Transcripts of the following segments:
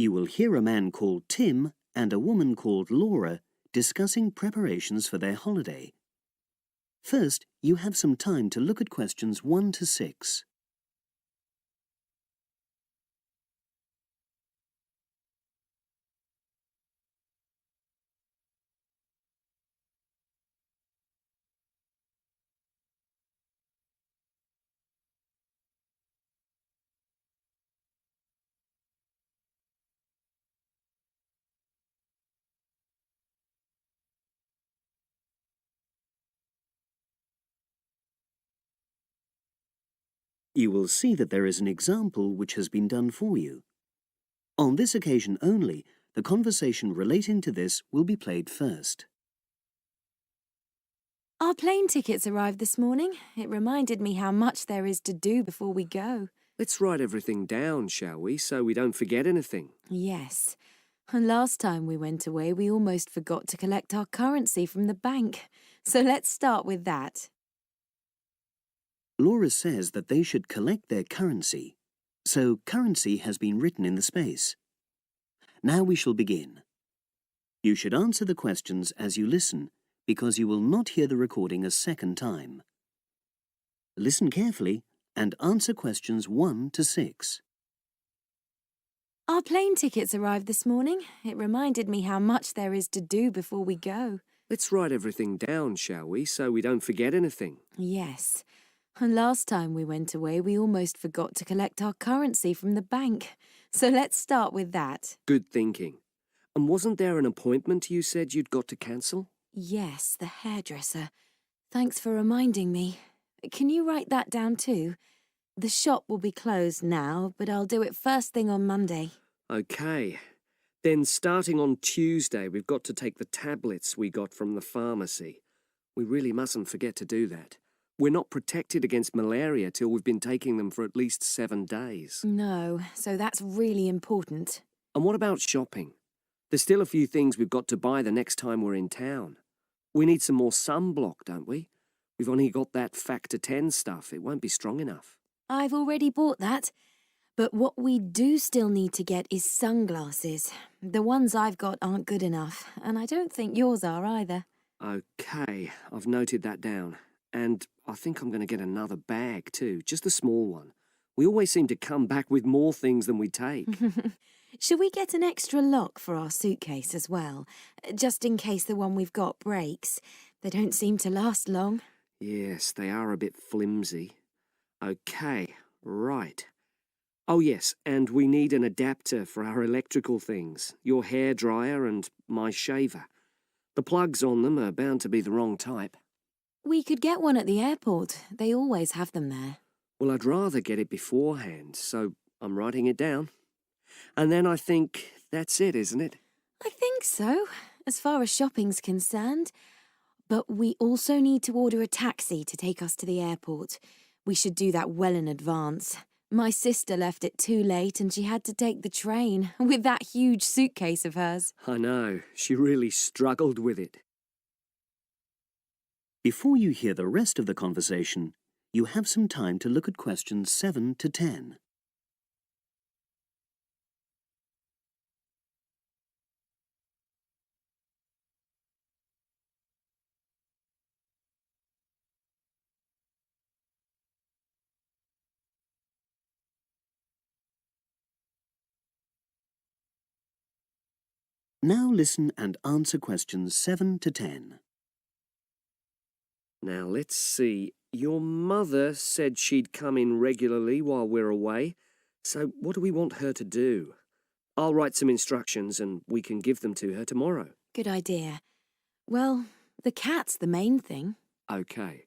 You will hear a man called Tim and a woman called Laura discussing preparations for their holiday. First, you have some time to look at questions 1 to 6. You will see that there is an example which has been done for you. On this occasion only, the conversation relating to this will be played first. Our plane tickets arrived this morning. It reminded me how much there is to do before we go. Let's write everything down, shall we, so we don't forget anything? Yes. And last time we went away, we almost forgot to collect our currency from the bank. So let's start with that. Laura says that they should collect their currency, so currency has been written in the space. Now we shall begin. You should answer the questions as you listen, because you will not hear the recording a second time. Listen carefully and answer questions 1 to 6. Our plane tickets arrived this morning. It reminded me how much there is to do before we go. Let's write everything down, shall we, so we don't forget anything? Yes. And last time we went away, we almost forgot to collect our currency from the bank. So let's start with that. Good thinking. And wasn't there an appointment you said you'd got to cancel? Yes, the hairdresser. Thanks for reminding me. Can you write that down too? The shop will be closed now, but I'll do it first thing on Monday. OK. Then starting on Tuesday, we've got to take the tablets we got from the pharmacy. We really mustn't forget to do that. We're not protected against malaria till we've been taking them for at least 7 days. No, so that's really important. And what about shopping? There's still a few things we've got to buy the next time we're in town. We need some more sunblock, don't we? We've only got that Factor 10 stuff. It won't be strong enough. I've already bought that. But what we do still need to get is sunglasses. The ones I've got aren't good enough, and I don't think yours are either. OK, I've noted that down. And I think I'm going to get another bag too, just a small one. We always seem to come back with more things than we take. Should we get an extra lock for our suitcase as well, just in case the one we've got breaks? They don't seem to last long. Yes, they are a bit flimsy. OK, right. Oh yes, and we need an adapter for our electrical things, your hairdryer and my shaver. The plugs on them are bound to be the wrong type. We could get one at the airport. They always have them there. Well, I'd rather get it beforehand, so I'm writing it down. And then I think that's it, isn't it? I think so, as far as shopping's concerned. But we also need to order a taxi to take us to the airport. We should do that well in advance. My sister left it too late and she had to take the train with that huge suitcase of hers. I know. She really struggled with it. Before you hear the rest of the conversation, you have some time to look at questions 7 to 10. Now listen and answer questions 7 to 10. Now, let's see. Your mother said she'd come in regularly while we're away, so what do we want her to do? I'll write some instructions and we can give them to her tomorrow. Good idea. Well, the cat's the main thing. OK.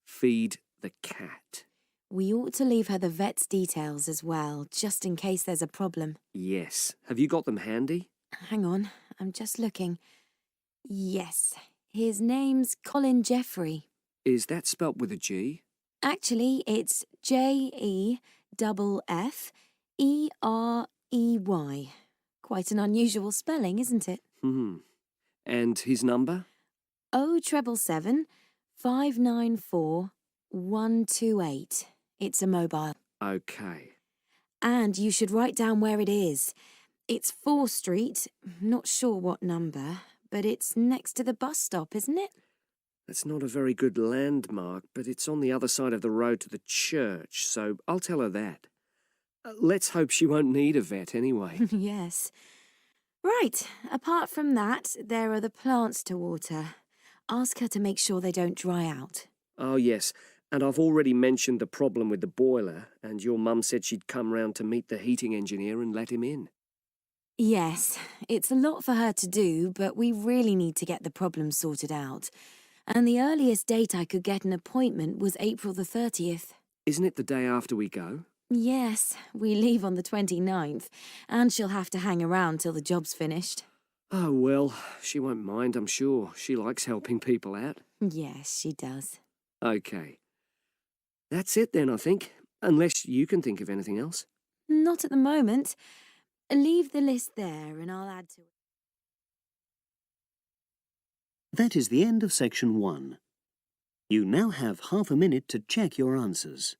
Feed the cat. We ought to leave her the vet's details as well, just in case there's a problem. Yes. Have you got them handy? Hang on, I'm just looking. Yes, his name's Colin Jeffrey. Is that spelt with a G? Actually, it's Jeffrey. Quite an unusual spelling, isn't it? And his number? 077 594 128. It's a mobile. OK. And you should write down where it is. It's 4th Street. Not sure what number, but it's next to the bus stop, isn't it? That's not a very good landmark, but it's on the other side of the road to the church, so I'll tell her that. Let's hope she won't need a vet anyway. Yes. Right, apart from that, there are the plants to water. Ask her to make sure they don't dry out. Oh, yes, and I've already mentioned the problem with the boiler, and your mum said she'd come round to meet the heating engineer and let him in. Yes, it's a lot for her to do, but we really need to get the problem sorted out. And the earliest date I could get an appointment was April the 30th. Isn't it the day after we go? Yes, we leave on the 29th, and she'll have to hang around till the job's finished. Oh, well, she won't mind, I'm sure. She likes helping people out. Yes, she does. OK. That's it then, I think. Unless you can think of anything else. Not at the moment. Leave the list there and I'll add to it. That is the end of section 1. You now have half a minute to check your answers.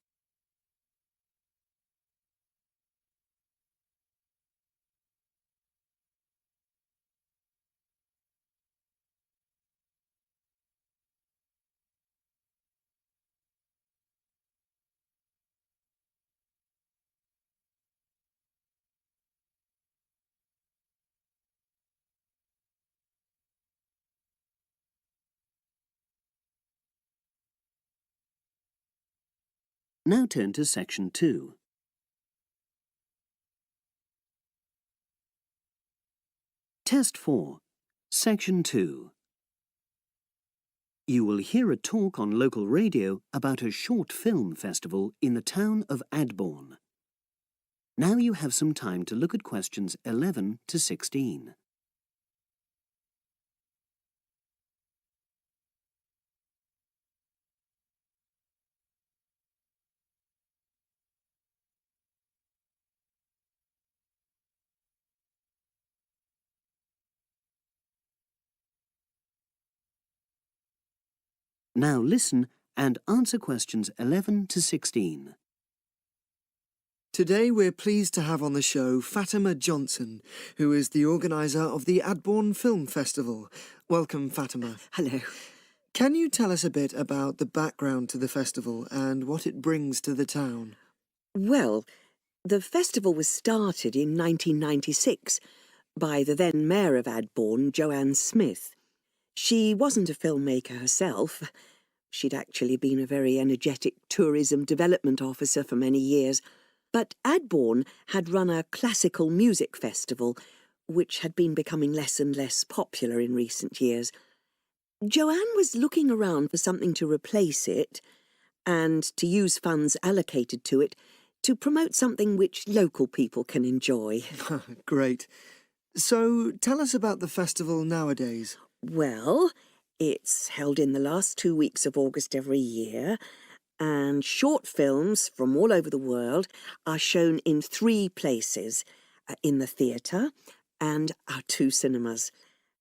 Now turn to section 2. Test 4, section 2. You will hear a talk on local radio about a short film festival in the town of Adborn. Now you have some time to look at questions 11 to 16. Now listen and answer questions 11 to 16. Today we're pleased to have on the show Fatima Johnson, who is the organiser of the Adborn Film Festival. Welcome, Fatima. Hello. Can you tell us a bit about the background to the festival and what it brings to the town? Well, the festival was started in 1996 by the then Mayor of Adborn, Joanne Smith. She wasn't a filmmaker herself. She'd actually been a very energetic tourism development officer for many years. But Adborn had run a classical music festival, which had been becoming less and less popular in recent years. Joanne was looking around for something to replace it and to use funds allocated to it to promote something which local people can enjoy. Great. So tell us about the festival nowadays. Well, it's held in the last 2 weeks of August every year, and short films from all over the world are shown in 3 places, in the theatre and our 2 cinemas.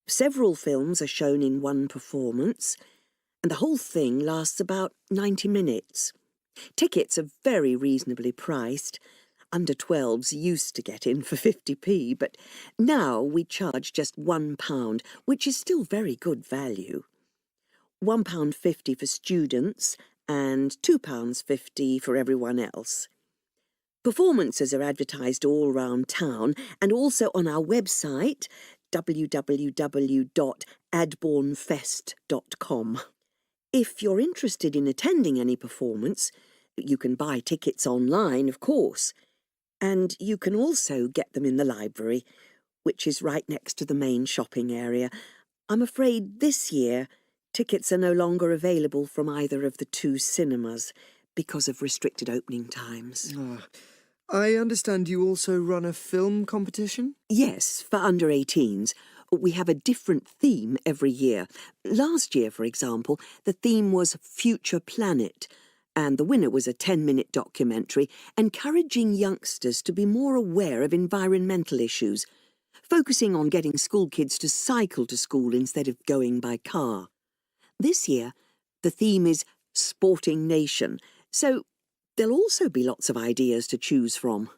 Several films are shown in one performance, and the whole thing lasts about 90 minutes. Tickets are very reasonably priced. Under 12s used to get in for 50p, but now we charge just £1, which is still very good value. £1.50 for students and £2.50 for everyone else. Performances are advertised all round town and also on our website, www.adbornfest.com. If you're interested in attending any performance, you can buy tickets online, of course. And you can also get them in the library, which is right next to the main shopping area. I'm afraid this year tickets are no longer available from either of the 2 cinemas because of restricted opening times. I understand you also run a film competition? Yes, for under 18s. We have a different theme every year. Last year, for example, the theme was Future Planet, and the winner was a 10-minute documentary encouraging youngsters to be more aware of environmental issues, focusing on getting school kids to cycle to school instead of going by car. This year, the theme is Sporting Nation, so there'll also be lots of ideas to choose from.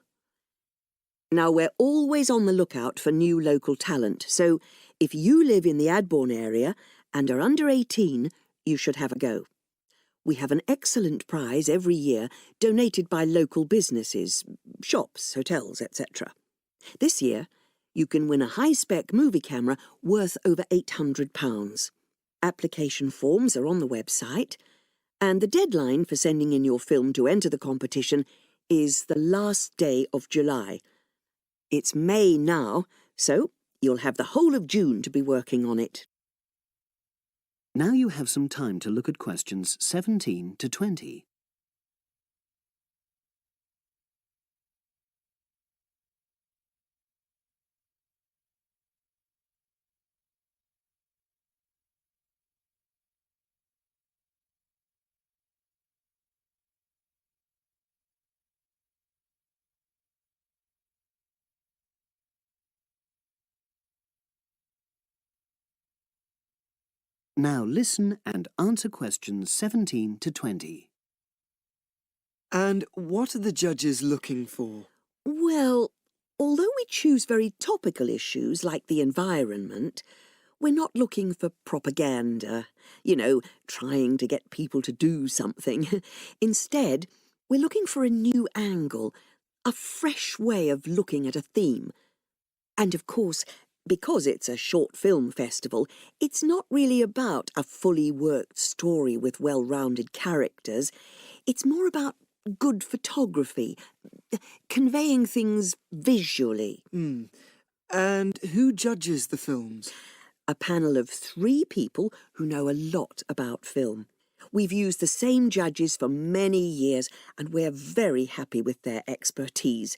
Now, we're always on the lookout for new local talent, so if you live in the Adbourne area and are under 18, you should have a go. We have an excellent prize every year donated by local businesses, shops, hotels, etc. This year, you can win a high-spec movie camera worth over £800. Application forms are on the website, and the deadline for sending in your film to enter the competition is the last day of July. It's May now, so you'll have the whole of June to be working on it. Now you have some time to look at questions 17 to 20. Now listen and answer questions 17 to 20. And what are the judges looking for? Well, although we choose very topical issues like the environment, we're not looking for propaganda, trying to get people to do something. Instead, we're looking for a new angle, a fresh way of looking at a theme. And of course, because it's a short film festival, it's not really about a fully worked story with well-rounded characters. It's more about good photography, conveying things visually. And who judges the films? A panel of 3 people who know a lot about film. We've used the same judges for many years, and we're very happy with their expertise.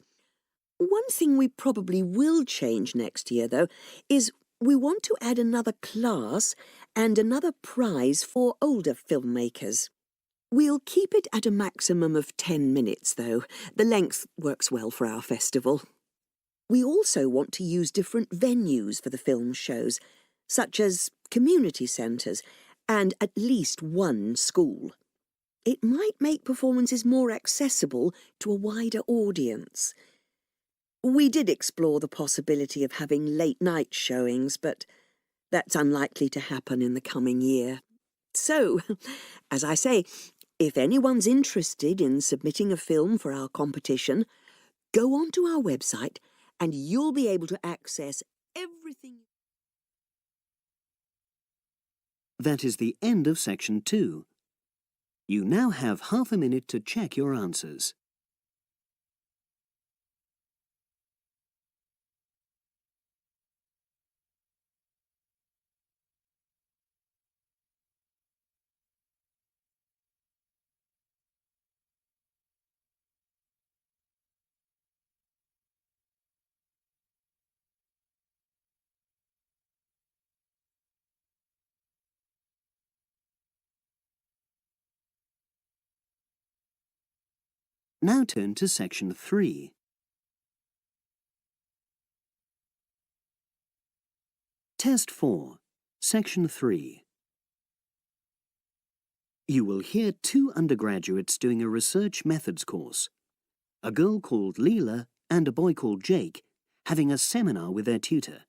One thing we probably will change next year, though, is we want to add another class and another prize for older filmmakers. We'll keep it at a maximum of 10 minutes, though. The length works well for our festival. We also want to use different venues for the film shows, such as community centres and at least one school. It might make performances more accessible to a wider audience. We did explore the possibility of having late-night showings, but that's unlikely to happen in the coming year. So, as I say, if anyone's interested in submitting a film for our competition, go onto our website and you'll be able to access everything. That is the end of section 2. You now have half a minute to check your answers. Now turn to section 3. Test 4, section 3. You will hear 2 undergraduates doing a research methods course. A girl called Leela and a boy called Jake having a seminar with their tutor.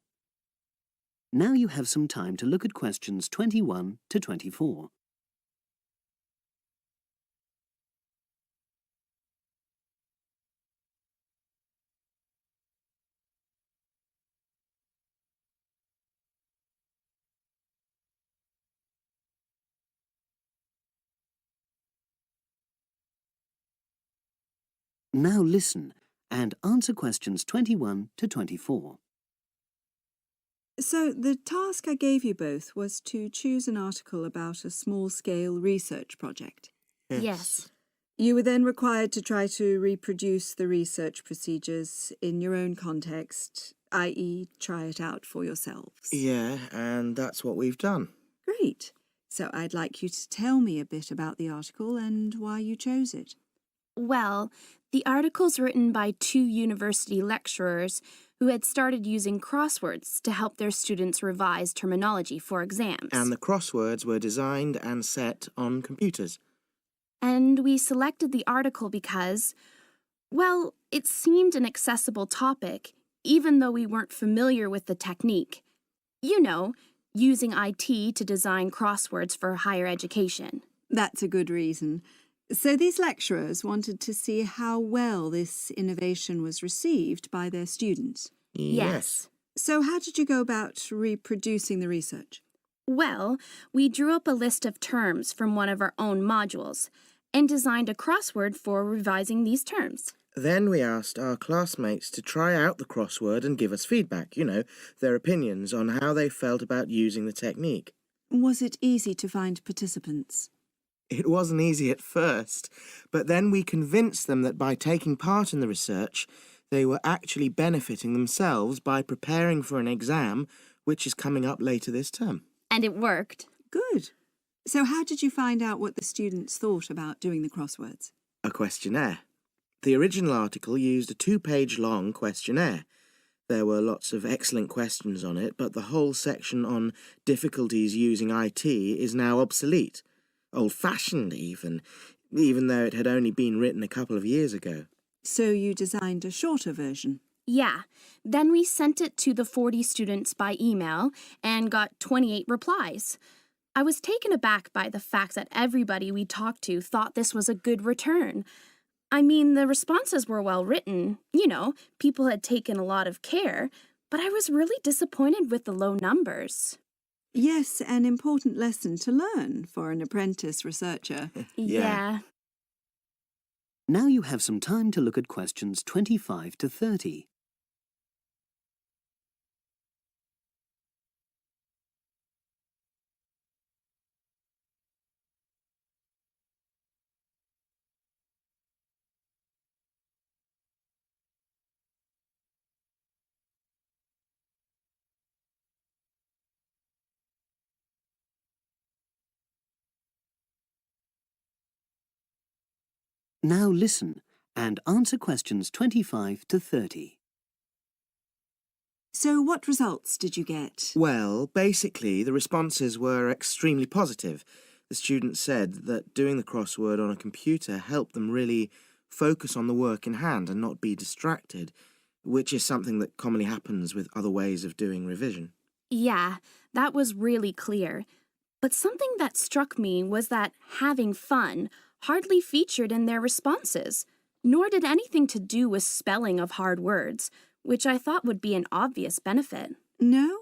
Now you have some time to look at questions 21 to 24. Now listen and answer questions 21 to 24. So the task I gave you both was to choose an article about a small-scale research project. Yes. You were then required to try to reproduce the research procedures in your own context, i.e. try it out for yourselves. Yeah, and that's what we've done. Great. So I'd like you to tell me a bit about the article and why you chose it. Well, the article's written by 2 university lecturers who had started using crosswords to help their students revise terminology for exams. And the crosswords were designed and set on computers. And we selected the article because, Well, it seemed an accessible topic, even though we weren't familiar with the technique. You know, using IT to design crosswords for higher education. That's a good reason. So these lecturers wanted to see how well this innovation was received by their students. Yes. So how did you go about reproducing the research? Well, we drew up a list of terms from one of our own modules and designed a crossword for revising these terms. Then we asked our classmates to try out the crossword and give us feedback, their opinions on how they felt about using the technique. Was it easy to find participants? It wasn't easy at first, but then we convinced them that by taking part in the research, they were actually benefiting themselves by preparing for an exam which is coming up later this term. And it worked. Good. So how did you find out what the students thought about doing the crosswords? A questionnaire. The original article used a 2-page long questionnaire. There were lots of excellent questions on it, but the whole section on difficulties using IT is now obsolete. Old-fashioned even though it had only been written a couple of years ago. So you designed a shorter version? Yeah. Then we sent it to the 40 students by email and got 28 replies. I was taken aback by the fact that everybody we talked to thought this was a good return. I mean, the responses were well written. People had taken a lot of care, but I was really disappointed with the low numbers. Yes, an important lesson to learn for an apprentice researcher. Yeah. Now you have some time to look at questions 25 to 30. Now listen and answer questions 25 to 30. So what results did you get? Well, basically, the responses were extremely positive. The students said that doing the crossword on a computer helped them really focus on the work in hand and not be distracted, which is something that commonly happens with other ways of doing revision. Yeah, that was really clear. But something that struck me was that having fun hardly featured in their responses, nor did anything to do with spelling of hard words, which I thought would be an obvious benefit. No?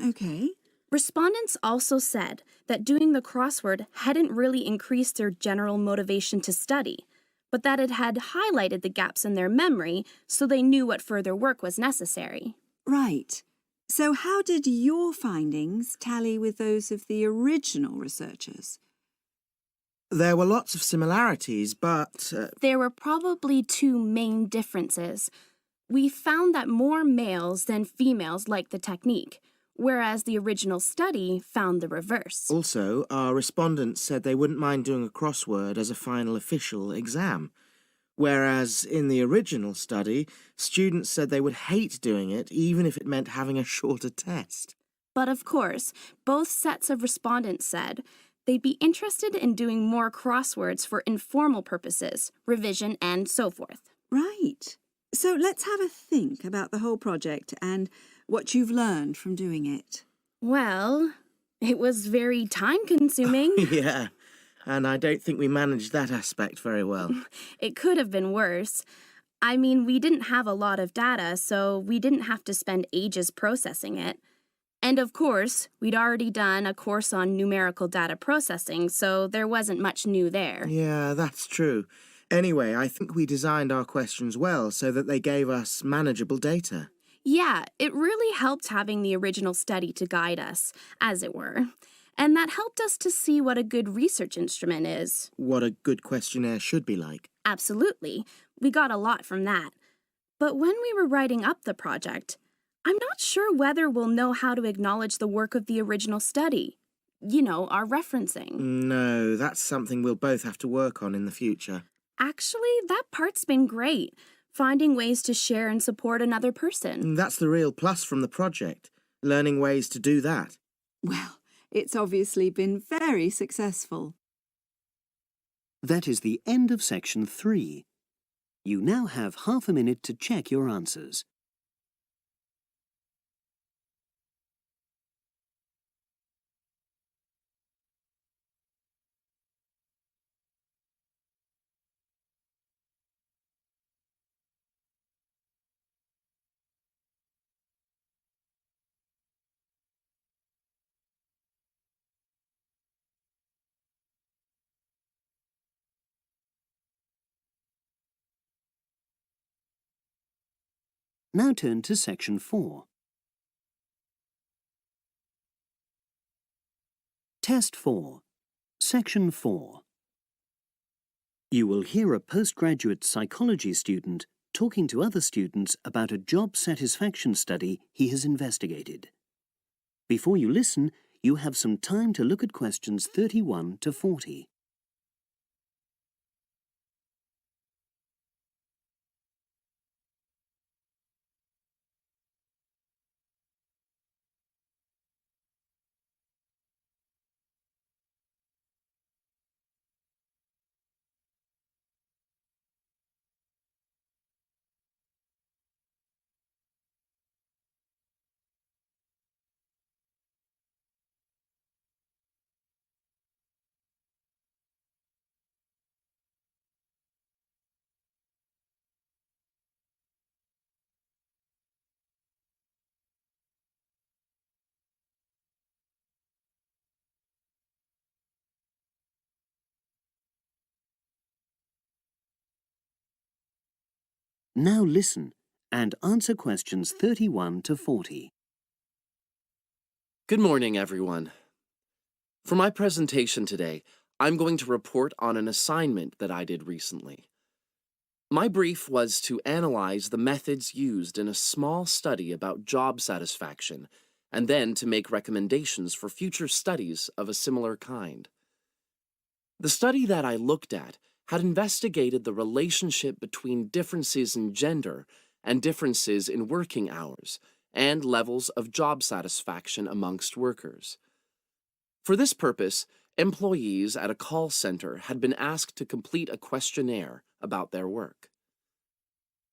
Okay. Respondents also said that doing the crossword hadn't really increased their general motivation to study, but that it had highlighted the gaps in their memory so they knew what further work was necessary. Right. So how did your findings tally with those of the original researchers? There were lots of similarities, but... There were probably two main differences. We found that more males than females liked the technique, whereas the original study found the reverse. Also, our respondents said they wouldn't mind doing a crossword as a final official exam, whereas in the original study, students said they would hate doing it even if it meant having a shorter test. But of course, both sets of respondents said they'd be interested in doing more crosswords for informal purposes, revision, and so forth. Right. So let's have a think about the whole project and what you've learned from doing it. Well, it was very time-consuming. Yeah, and I don't think we managed that aspect very well. It could have been worse. I mean, we didn't have a lot of data, so we didn't have to spend ages processing it. And of course, we'd already done a course on numerical data processing, so there wasn't much new there. Yeah, that's true. Anyway, I think we designed our questions well so that they gave us manageable data. Yeah, it really helped having the original study to guide us, as it were. And that helped us to see what a good research instrument is. What a good questionnaire should be like. Absolutely. We got a lot from that. But when we were writing up the project, I'm not sure whether we'll know how to acknowledge the work of the original study. Our referencing. No, that's something we'll both have to work on in the future. Actually, that part's been great. Finding ways to share and support another person. That's the real plus from the project, learning ways to do that. Well, it's obviously been very successful. That is the end of section 3. You now have half a minute to check your answers. Now turn to Section 4. Test 4. Section 4. You will hear a postgraduate psychology student talking to other students about a job satisfaction study he has investigated. Before you listen, you have some time to look at questions 31 to 40. Now listen and answer questions 31 to 40. Good morning, everyone. For my presentation today, I'm going to report on an assignment that I did recently. My brief was to analyze the methods used in a small study about job satisfaction, and then to make recommendations for future studies of a similar kind. The study that I looked at had investigated the relationship between differences in gender and differences in working hours and levels of job satisfaction amongst workers. For this purpose, employees at a call center had been asked to complete a questionnaire about their work.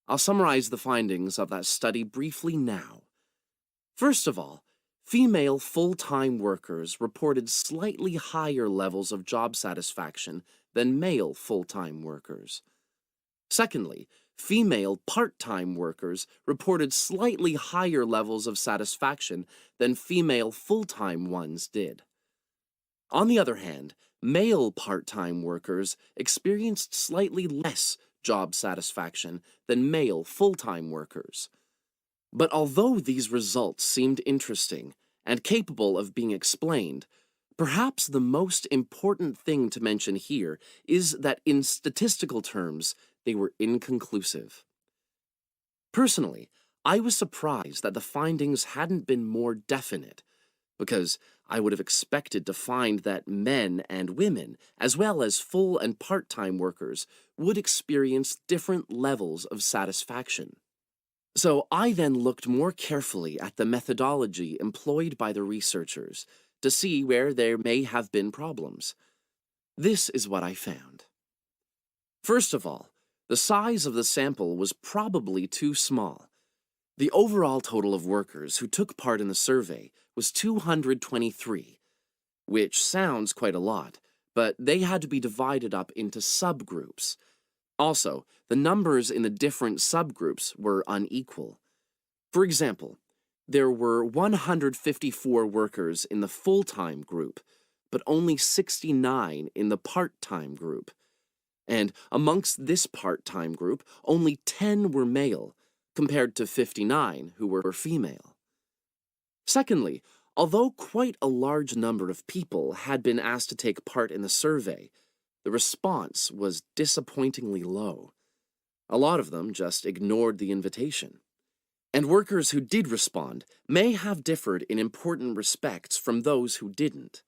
I'll summarize the findings of that study briefly now. First of all, female full-time workers reported slightly higher levels of job satisfaction than male full-time workers. Secondly, female part-time workers reported slightly higher levels of satisfaction than female full-time ones did. On the other hand, male part-time workers experienced slightly less job satisfaction than male full-time workers. But although these results seemed interesting and capable of being explained, perhaps the most important thing to mention here is that in statistical terms, they were inconclusive. Personally, I was surprised that the findings hadn't been more definite, because I would have expected to find that men and women, as well as full and part-time workers, would experience different levels of satisfaction. So I then looked more carefully at the methodology employed by the researchers to see where there may have been problems. This is what I found. First of all, the size of the sample was probably too small. The overall total of workers who took part in the survey was 223, which sounds quite a lot, but they had to be divided up into subgroups. Also, the numbers in the different subgroups were unequal. For example, there were 154 workers in the full-time group, but only 69 in the part-time group. And amongst this part-time group, only 10 were male, compared to 59 who were female. Secondly, although quite a large number of people had been asked to take part in the survey, the response was disappointingly low. A lot of them just ignored the invitation. And workers who did respond may have differed in important respects from those who didn't.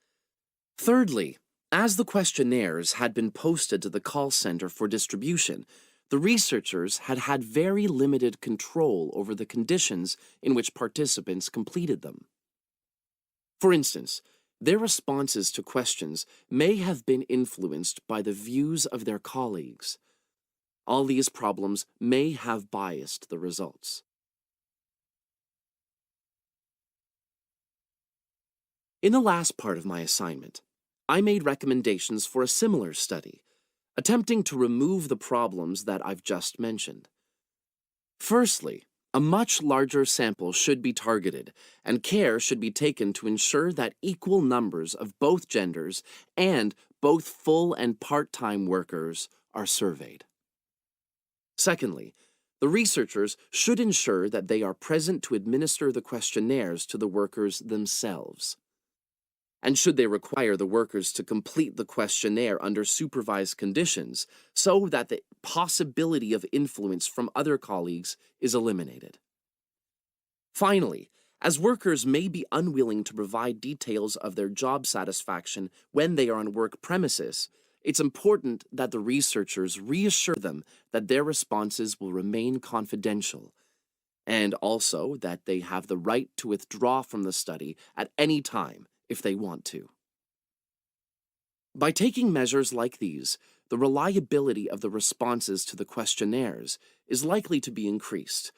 Thirdly, as the questionnaires had been posted to the call center for distribution, the researchers had had very limited control over the conditions in which participants completed them. For instance, their responses to questions may have been influenced by the views of their colleagues. All these problems may have biased the results. In the last part of my assignment, I made recommendations for a similar study, attempting to remove the problems that I've just mentioned. Firstly, a much larger sample should be targeted, and care should be taken to ensure that equal numbers of both genders and both full and part-time workers are surveyed. Secondly, the researchers should ensure that they are present to administer the questionnaires to the workers themselves. And should they require the workers to complete the questionnaire under supervised conditions so that the possibility of influence from other colleagues is eliminated. Finally, as workers may be unwilling to provide details of their job satisfaction when they are on work premises, it's important that the researchers reassure them that their responses will remain confidential, and also that they have the right to withdraw from the study at any time if they want to. By taking measures like these, the reliability of the responses to the questionnaires is likely to be increased,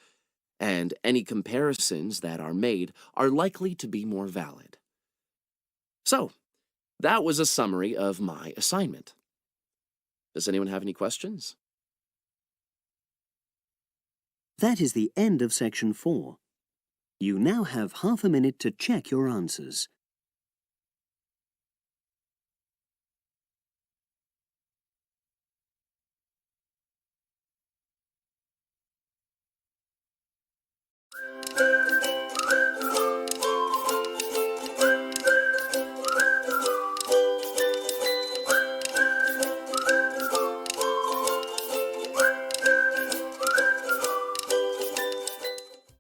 and any comparisons that are made are likely to be more valid. So, that was a summary of my assignment. Does anyone have any questions? That is the end of section 4. You now have half a minute to check your answers.